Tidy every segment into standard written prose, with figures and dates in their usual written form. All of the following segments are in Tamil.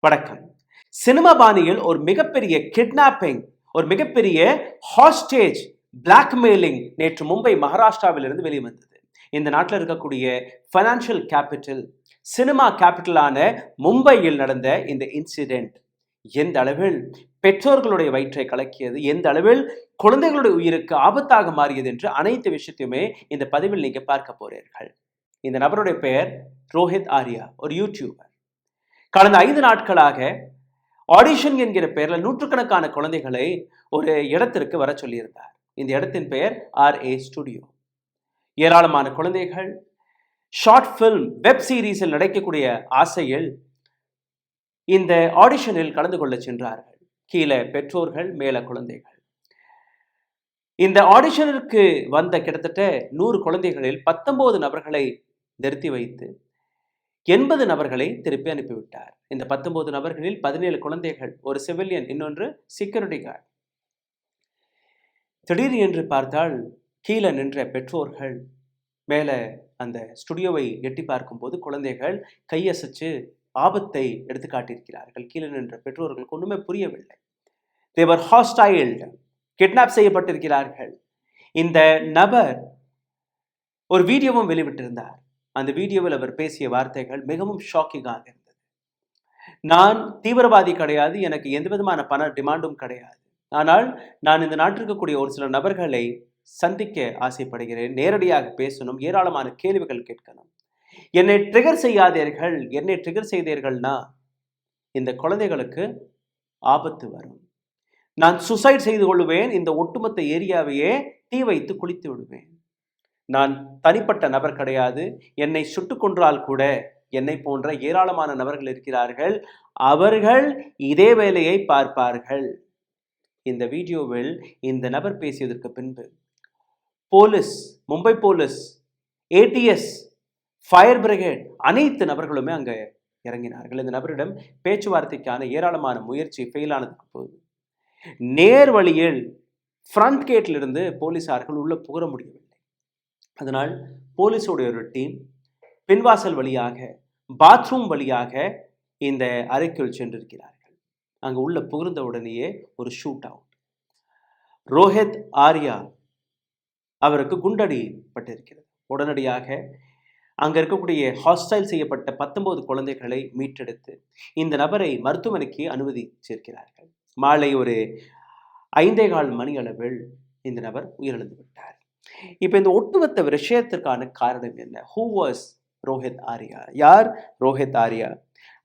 வணக்கம். சினிமா பாணியில் ஒரு மிகப்பெரிய கிட்னாப்பிங், ஒரு மிகப்பெரிய ஹாஸ்டேஜ் பிளாக்மெயிலிங் நேற்று மும்பை மகாராஷ்டிராவிலிருந்து வெளிவந்தது. இந்த நாட்டில் இருக்கக்கூடிய ஃபைனான்சியல் கேபிட்டல், சினிமா கேபிட்டலான மும்பையில் நடந்த இந்த இன்சிடென்ட் எந்த அளவில் பெற்றோர்களுடைய வயிற்றை கலக்கியது, எந்த அளவில் குழந்தைகளுடைய உயிருக்கு ஆபத்தாக மாறியது என்று அனைத்து விஷயத்தையுமே இந்த பதிவில் நீங்க பார்க்க போறீர்கள். இந்த நபருடைய பெயர் ரோஹித் ஆர்யா, ஒரு யூடியூபர். கடந்த 5 நாட்களாக ஆடிஷன் என்கிற பெயரில் நூற்றுக்கணக்கான குழந்தைகளை ஒரு இடத்திற்கு வர சொல்லியிருந்தார். இந்த இடத்தின் பெயர் RA ஸ்டுடியோ. ஏராளமான குழந்தைகள் ஷார்ட் ஃபில்ம், வெப் சீரிஸில் நடிக்கக்கூடிய ஆசையில் இந்த ஆடிஷனில் கலந்து கொள்ள சென்றார்கள். கீழே பெற்றோர்கள், மேல குழந்தைகள். இந்த ஆடிஷனிற்கு வந்த கிட்டத்தட்ட 100 குழந்தைகளில் 19 நபர்களை நிறுத்தி வைத்து 80 நபர்களை திருப்பி அனுப்பிவிட்டார். இந்த 19 நபர்களில் 17 குழந்தைகள், ஒரு சிவிலியன், இன்னொன்று செக்யூரிட்டி கார்டு. திடீர் என்று பார்த்தால் கீழே நின்ற பெற்றோர்கள் மேல அந்த ஸ்டுடியோவை எட்டி பார்க்கும்போது குழந்தைகள் கையசைச்சு ஆபத்தை எடுத்து காட்டியிருக்கிறார்கள். கீழே நின்ற பெற்றோர்களுக்கு ஒன்றுமே புரியவில்லை. they were hostile, கிட்னாப் செய்யப்பட்டிருக்கிறார்கள். இந்த நபர் ஒரு வீடியோவும் வெளிவிட்டிருந்தார். அந்த வீடியோவில் அவர் பேசிய வார்த்தைகள் மிகவும் ஷாக்கிங்காக இருந்தது. நான் தீவிரவாதி கிடையாது, எனக்கு எந்த விதமான பண டிமாண்டும் கிடையாது. ஆனால் நான் இந்த நாட்டில் இருக்கக்கூடிய ஒரு சில நபர்களை சந்திக்க ஆசைப்படுகிறேன், நேரடியாக பேசணும், ஏராளமான கேள்விகள் கேட்கணும். என்னை ட்ரிகர் செய்யாதீர்கள். என்னை ட்ரிகர் செய்தீர்கள்னா இந்த குழந்தைகளுக்கு ஆபத்து வரும். நான் சுசைட் செய்து கொள்வேன். இந்த ஒட்டுமொத்த ஏரியாவையே தீ வைத்து குளித்து விடுவேன். நான் தனிப்பட்ட நபர் கிடையாது. என்னை சுட்டுக் கொன்றால் கூட என்னை போன்ற ஏராளமான நபர்கள் இருக்கிறார்கள். அவர்கள் இதே வேலையை பார்ப்பார்கள். இந்த வீடியோவில் இந்த நபர் பேசியதற்கு பின்பு police, Mumbai police, ATS, fire brigade அனைத்து நபர்களுமே அங்கே இறங்கினார்கள். இந்த நபரிடம் பேச்சுவார்த்தைக்கான ஏராளமான முயற்சி ஃபெயிலானதுக்கு போது நேர் வழியில் ஃப்ரண்ட் கேட்டிலிருந்து போலீசார்கள் உள்ள புகர முடியவில்லை. அதனால் போலீஸோடைய ஒரு டீம் பின்வாசல் வழியாக, பாத்ரூம் வழியாக இந்த அறைக்குள் சென்றிருக்கிறார்கள். அங்கு உள்ள புகுந்த உடனேயே ஒரு ஷூட் அவுட். ரோஹித் ஆர்யா அவருக்கு குண்டடி பட்டிருக்கிறது. உடனடியாக அங்க இருக்கக்கூடிய ஹாஸ்டைல் செய்யப்பட்ட 19 குழந்தைகளை மீட்டெடுத்து இந்த நபரை மருத்துவமனைக்கு அனுமதிச்சிருக்கிறார்கள். மாலை ஒரு 5:15 மணி அளவில் இந்த நபர் உயிரிழந்து விட்டார். இப்ப இந்த ஒட்டுமொத்த விஷயத்திற்கான காரணம் என்ன? Who was Rohit Arya? யார் ரோஹித் ஆர்யா?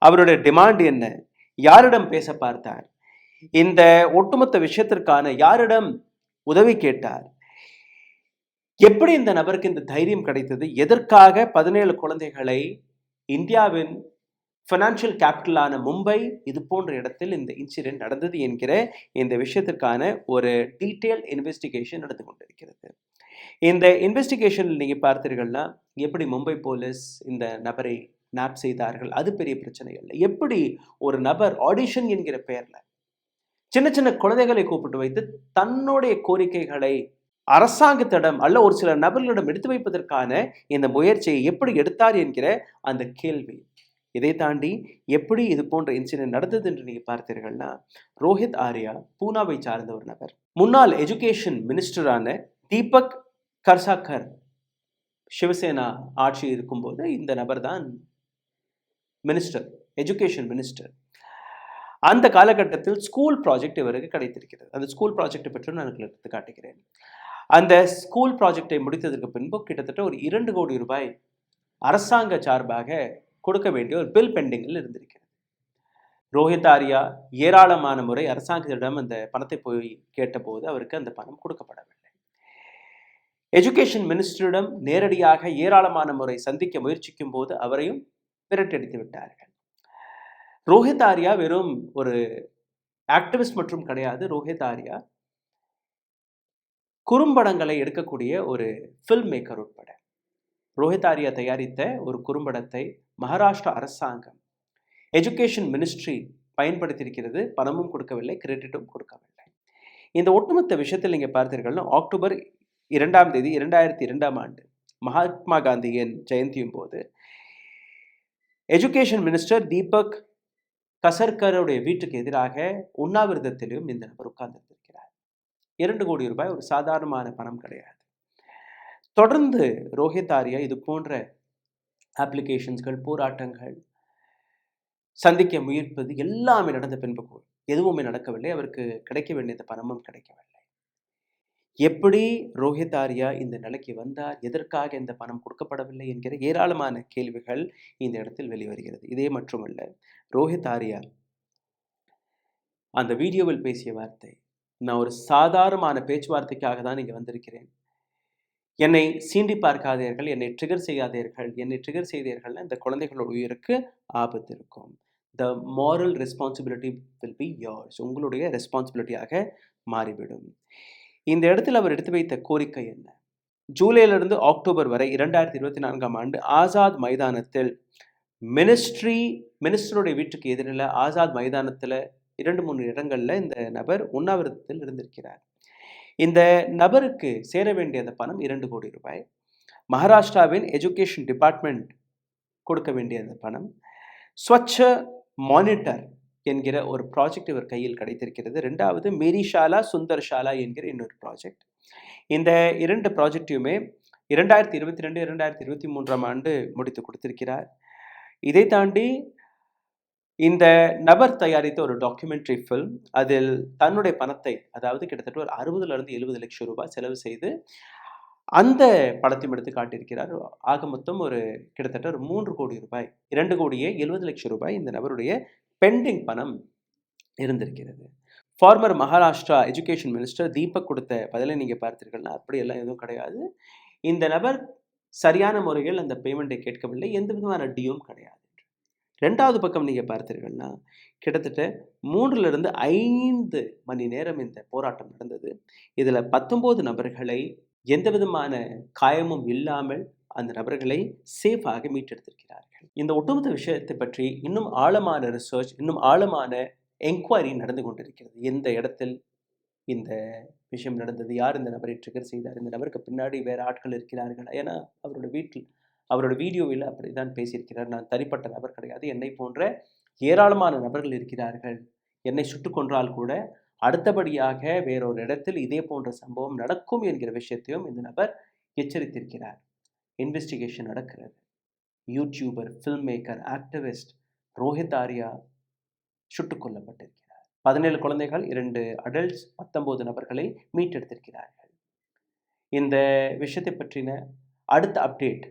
அவருடைய டிமாண்ட் என்ன? யாரிடம் பேச பார்த்தார்? இந்த ஒட்டுமொத்த விஷயத்திற்கான யாரிடம் உதவி கேட்டார்? எப்படி இந்த நபருக்கு இந்த தைரியம் கிடைத்தது? எதற்காக 17 குழந்தைகளை இந்தியாவின் ஃபைனான்சியல் கேபிட்டலான மும்பை இது போன்ற இடத்தில் இந்த இன்சிடென்ட் நடந்தது என்கிற இந்த விஷயத்திற்கான ஒரு டீட்டெயில் இன்வெஸ்டிகேஷன் நடந்து கொண்டிருக்கிறது. இந்த இன்வெஸ்டிகேஷனில் நீங்கள் பார்த்தீர்கள்னா எப்படி மும்பை போலீஸ் இந்த நபரை நாப் செய்தார்கள், அது பெரிய பிரச்சனை இல்லை. எப்படி ஒரு நபர் ஆடிஷன் என்கிற பெயர்ல சின்ன சின்ன குழந்தைகளை கூப்பிட்டு வைத்து தன்னுடைய கோரிக்கைகளை அரசாங்கத்திடம் அல்ல ஒரு சில நபர்களிடம் எடுத்து வைப்பதற்கான இந்த முயற்சியை எப்படி எடுத்தார் என்கிற அந்த கேள்வி. இதை தாண்டி எப்படி இது போன்ற இன்சிடென்ட் நடந்தது என்று நீங்க பார்த்தீர்கள்னா, ரோஹித் ஆர்யா பூனாவை சார்ந்த ஒரு நபர். முன்னாள் எஜுகேஷன் மினிஸ்டரான தீபக் கர்சாக்கர் சிவசேனா ஆட்சி இருக்கும்போது இந்த நபர் தான் மினிஸ்டர், எஜுகேஷன் மினிஸ்டர். அந்த காலகட்டத்தில் ஸ்கூல் ப்ராஜெக்ட் இவருக்கு கிடைத்திருக்கிறது. அந்த ஸ்கூல் ப்ராஜெக்டை பற்றி நான் எடுத்து காட்டுகிறேன். அந்த ஸ்கூல் ப்ராஜெக்டை முடித்ததற்கு பின்பு கிட்டத்தட்ட ஒரு 2 கோடி ரூபாய் அரசாங்க சார்பாக கொடுக்க வேண்டிய ஒரு பில் பெண்டிங்கில் இருந்திருக்கிறது. ரோஹித் ஆர்யா ஏராளமான முறை அரசாங்கத்திடம் அந்த பணத்தை போய் கேட்டபோது அவருக்கு அந்த பணம் கொடுக்கப்படவில்லை. எஜுகேஷன் மினிஸ்டரிடம் நேரடியாக ஏராளமான முறை சந்திக்க முயற்சிக்கும் போது அவரையும் விரட்டடித்து விட்டார்கள். ரோஹித் ஆர்யா வெறும் ஒரு ஆக்டிவிஸ்ட் மற்றும் கிடையாது. ரோஹித் ஆர்யா குறும்படங்களை எடுக்கக்கூடிய ஒரு ஃபில்ம் மேக்கர் உட்பட ரோஹித் ஆர்யா தயாரித்த ஒரு குறும்படத்தை மகாராஷ்டிரா அரசாங்கம் எஜுகேஷன் மினிஸ்ட்ரி பயன்படுத்தியிருக்கிறது. பணமும் கொடுக்கவில்லை, கிரெடிட்டும் கொடுக்கவில்லை. இந்த ஒட்டுமொத்த விஷயத்தில் நீங்கள் பார்த்தீர்கள்னா அக்டோபர் 2ஆம் தேதி 2002ஆம் ஆண்டு மகாத்மா காந்தியின் ஜெயந்தியும் போது எஜுகேஷன் மினிஸ்டர் தீபக் கசர்கருடைய வீட்டுக்கு எதிராக உண்ணாவிரதத்திலும் இந்த நபர் உட்கார்ந்திருக்கிறார். 2 கோடி ரூபாய் ஒரு சாதாரணமான பணம் கிடையாது. தொடர்ந்து ரோஹித் ஆர்யா இது போன்ற அப்ளிகேஷன்ஸ்கள், போராட்டங்கள் சந்திக்க முயற்பது எல்லாமே நடந்த பின்பு எதுவுமே நடக்கவில்லை. அவருக்கு கிடைக்க வேண்டிய பணமும் கிடைக்கவில்லை. எப்படி ரோஹித் ஆர்யா இந்த நிலைக்கு வந்தார், எதற்காக இந்த பணம் கொடுக்கப்படவில்லை என்கிற ஏராளமான கேள்விகள் இந்த இடத்தில் வெளிவருகிறது. இதே மட்டுமல்ல, ரோஹித் ஆர்யா அந்த வீடியோவில் பேசிய வார்த்தை, நான் ஒரு சாதாரணமான பேச்சுவார்த்தைக்காக தான் இங்கே வந்திருக்கிறேன், என்னை சீண்டி பார்க்காதீர்கள், என்னை ட்ரிகர் செய்யாதீர்கள், என்னை ட்ரிகர் செய்தீர்கள், இந்த குழந்தைகளோட உயிருக்கு ஆபத்து இருக்கும். த moral responsibility will be yours, உங்களுடைய ரெஸ்பான்சிபிலிட்டியாக மாறிவிடும். இந்த இடத்தில் அவர் எடுத்து வைத்த கோரிக்கை என்ன? ஜூலையிலிருந்து அக்டோபர் வரை 2024ஆம் ஆண்டு ஆசாத் மைதானத்தில் மினிஸ்டருடைய வீட்டுக்கு எதிரில் ஆசாத் மைதானத்தில் 2-3 இடங்கள்ல இந்த நபர் உண்ணாவிரதத்தில் இருந்திருக்கிறார். இந்த நபருக்கு சேர வேண்டிய அந்த பணம் 2 கோடி ரூபாய். மகாராஷ்டிராவின் எஜுகேஷன் டிபார்ட்மெண்ட் கொடுக்க வேண்டிய அந்த பணம். ஸ்வச்ச மானிட்டர் என்கிற ஒரு ப்ராஜெக்ட் இவர் கையில் கிடைத்திருக்கிறது. 2வது மேரி ஷாலா சுந்தர் ஷாலா என்கிற இன்னொரு ப்ராஜெக்ட். இந்த 2 ப்ராஜெக்டையுமே 2022-2023ஆம் ஆண்டு முடித்து கொடுத்திருக்கிறார். இதை தாண்டி இந்த நபர் தயாரித்த ஒரு டாக்குமெண்ட்ரி ஃபில்ம், அதில் தன்னுடைய பணத்தை, அதாவது கிட்டத்தட்ட ஒரு 60-70 லட்சம் ரூபாய் செலவு செய்து அந்த படத்தையும் எடுத்து காட்டியிருக்கிறார். ஆக மொத்தம் ஒரு கிட்டத்தட்ட ஒரு 3 கோடி ரூபாய், 2,70,00,000 ரூபாய் இந்த நபருடைய பெண்டிங் பணம் இருந்திருக்கிறது. Former Maharashtra education minister Deepak கொடுத்த பதிலை நீங்கள் பார்த்தீர்கள்னா அப்படியெல்லாம் எதுவும் கிடையாது. இந்த நபர் சரியான முறையில் அந்த பேமெண்ட்டை கேட்கவில்லை, எந்த விதமான டியும் கிடையாது. 2வது பக்கம் நீங்கள் பார்த்தீர்கள்னா கிட்டத்தட்ட 3-5 மணி நேரம் இந்த போராட்டம் நடந்தது. இதில் 19 நபர்களை எந்த விதமான காயமும் இல்லாமல் அந்த நபர்களை சேஃபாக மீட்டெடுத்திருக்கிறார்கள். இந்த ஒட்டுமொத்த விஷயத்தை பற்றி இன்னும் ஆழமான ரிசர்ச், இன்னும் ஆழமான என்கொயரி நடந்து கொண்டிருக்கிறது. எந்த இடத்தில் இந்த விஷயம் நடந்தது, யார் இந்த நபரை ட்ரிகர் செய்தார், இந்த நபருக்கு பின்னாடி வேறு ஆட்கள் இருக்கிறார்கள். ஏன்னா அவரோட வீடியோவில் அப்படிதான் பேசியிருக்கிறார், நான் தனிப்பட்ட நபர் கிடையாது, என்னை போன்ற ஏராளமான நபர்கள் இருக்கிறார்கள், என்னை சுட்டு கொன்றால் கூட அடுத்தபடியாக வேறொரு இடத்தில் இதே போன்ற சம்பவம் நடக்கும் என்கிற விஷயத்தையும் இந்த நபர் எச்சரித்திருக்கிறார். இன்வெஸ்டிகேஷன் நடக்கிறது. YouTuber, film maker, activist Rohit Arya சுட்டுக் கொல்லப்பட்டிருக்கிறார். 17 குழந்தைகள், 2 அடல்ட்ஸ், 19 நபர்களை மீட்டெடுத்திருக்கிறார்கள். இந்த விஷயத்தை பற்றின அடுத்த அப்டேட்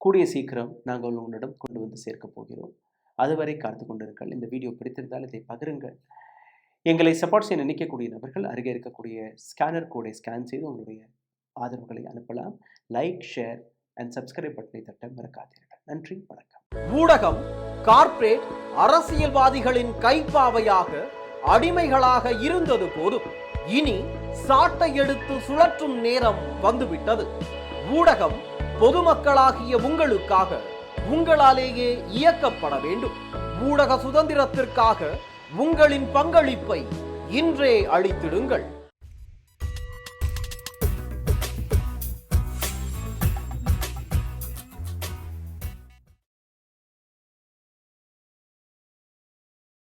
கூடிய சீக்கிரம் நாங்கள் உங்களிடம் கொண்டு வந்து சேர்க்க போகிறோம். அதுவரை காத்து கொண்டிருங்கள். இந்த வீடியோ பிடித்திருந்தால் இதை பகிருங்கள். எங்களை சப்போர்ட் செய்ய நினைக்கக்கூடிய நபர்கள் அருகே இருக்கக்கூடிய ஸ்கேனர் கோடை ஸ்கேன் செய்து உங்களுடைய ஆதரவுகளை அனுப்பலாம். லைக், ஷேர் அண்ட் சப்ஸ்கிரைப் பட்டனை தட்ட மறக்காதீர்கள். நன்றி, வணக்கம். ஊடகம் கார்ப்பரேட் அரசியல்வாதிகளின் கைப்பாவையாக, அடிமைகளாக இருந்தது போதும். இனி சாட்டை எடுத்து சுழற்றும் நேரம் வந்துவிட்டது. ஊடகம் பொதுமக்களாகிய உங்களுக்காக, உங்களாலேயே இயக்கப்பட வேண்டும். ஊடக சுதந்திரத்திற்காக உங்களின் பங்களிப்பை இன்றே அளித்திடுங்கள்.